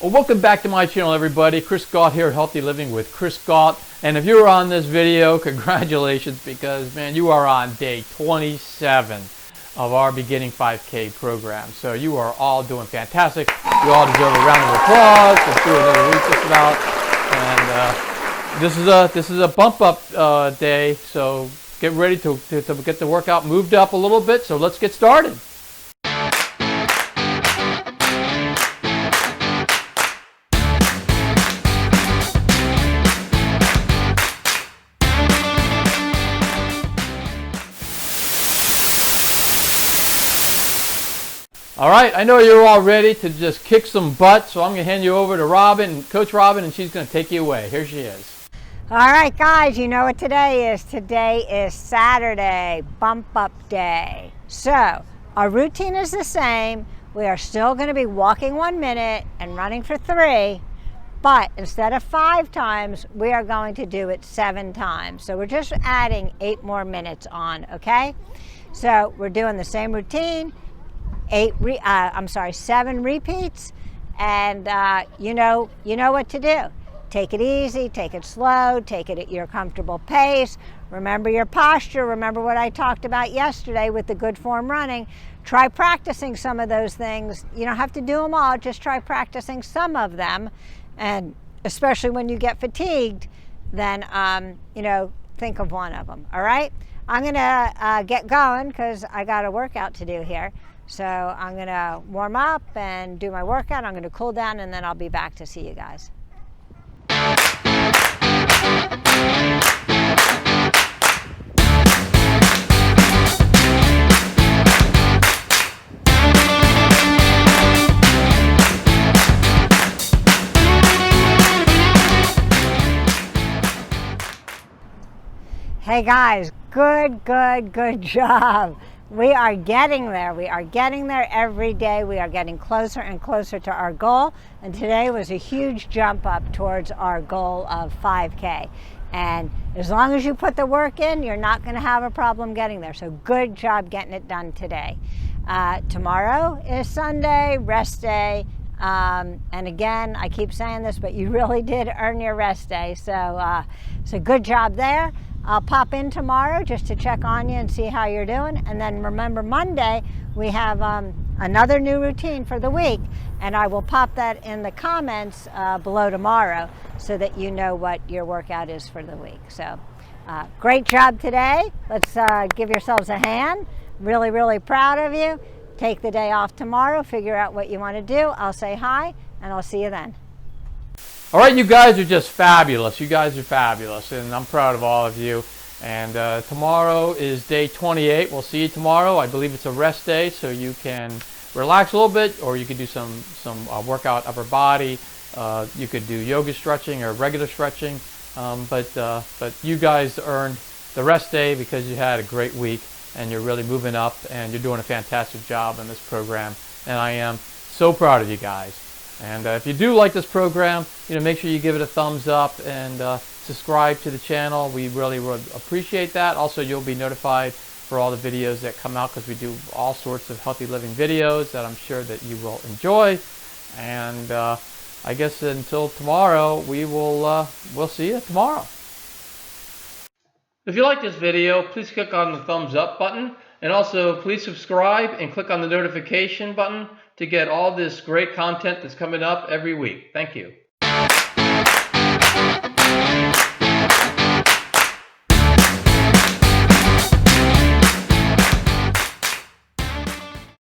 Well, welcome back to my channel, everybody. Chris Gault here, Healthy Living with Chris Gault. And if you're on this video, congratulations, because man, you are on day 27 of our beginning 5K program. So you are all doing fantastic. You all deserve a round of applause. Let's do another week just about. And this is a bump up day. So get ready to get the workout moved up a little bit. So let's get started. All right, I know you're all ready to just kick some butt, so I'm going to hand you over to Robin, Coach Robin, and she's going to take you away. Here she is. All right, guys, you know what today is. Today is Saturday, bump up day. So our routine is the same. We are still going to be walking 1 minute and running for 3, but instead of 5 times, we are going to do it 7 times. So we're just adding 8 more minutes on, okay? So we're doing the same routine. 7 repeats, and you know what to do. Take it easy, take it slow, take it at your comfortable pace. Remember your posture. Remember what I talked about yesterday with the good form running. Try practicing some of those things. You don't have to do them all, just try practicing some of them. And especially when you get fatigued, then think of one of them. All right, I'm gonna get going because I got a workout to do here. So I'm going to warm up and do my workout. I'm going to cool down, and then I'll be back to see you guys. Hey guys, good job. We are getting there. We are getting there every day. We are getting closer and closer to our goal. And today was a huge jump up towards our goal of 5K. And as long as you put the work in, you're not going to have a problem getting there. So good job getting it done today. Tomorrow is Sunday, rest day. And again, I keep saying this, but you really did earn your rest day. So good job there. I'll pop in tomorrow just to check on you and see how you're doing. And then remember, Monday, we have another new routine for the week. And I will pop that in the comments below tomorrow so that you know what your workout is for the week. So great job today. Let's give yourselves a hand. Really proud of you. Take the day off tomorrow. Figure out what you want to do. I'll say hi, and I'll see you then. All right, you guys are just fabulous. You guys are fabulous, and I'm proud of all of you. And tomorrow is day 28. We'll see you tomorrow. I believe it's a rest day, so you can relax a little bit, or you could do some workout upper body. You could do yoga stretching or regular stretching. But you guys earned the rest day because you had a great week, and you're really moving up, and you're doing a fantastic job in this program. And I am so proud of you guys. And if you do like this program, make sure you give it a thumbs up and subscribe to the channel. We really would appreciate that. Also, you'll be notified for all the videos that come out because we do all sorts of healthy living videos that I'm sure that you will enjoy. And I guess until tomorrow, we'll see you tomorrow. If you like this video, please click on the thumbs up button. And also, please subscribe and click on the notification button to get all this great content that's coming up every week. Thank you.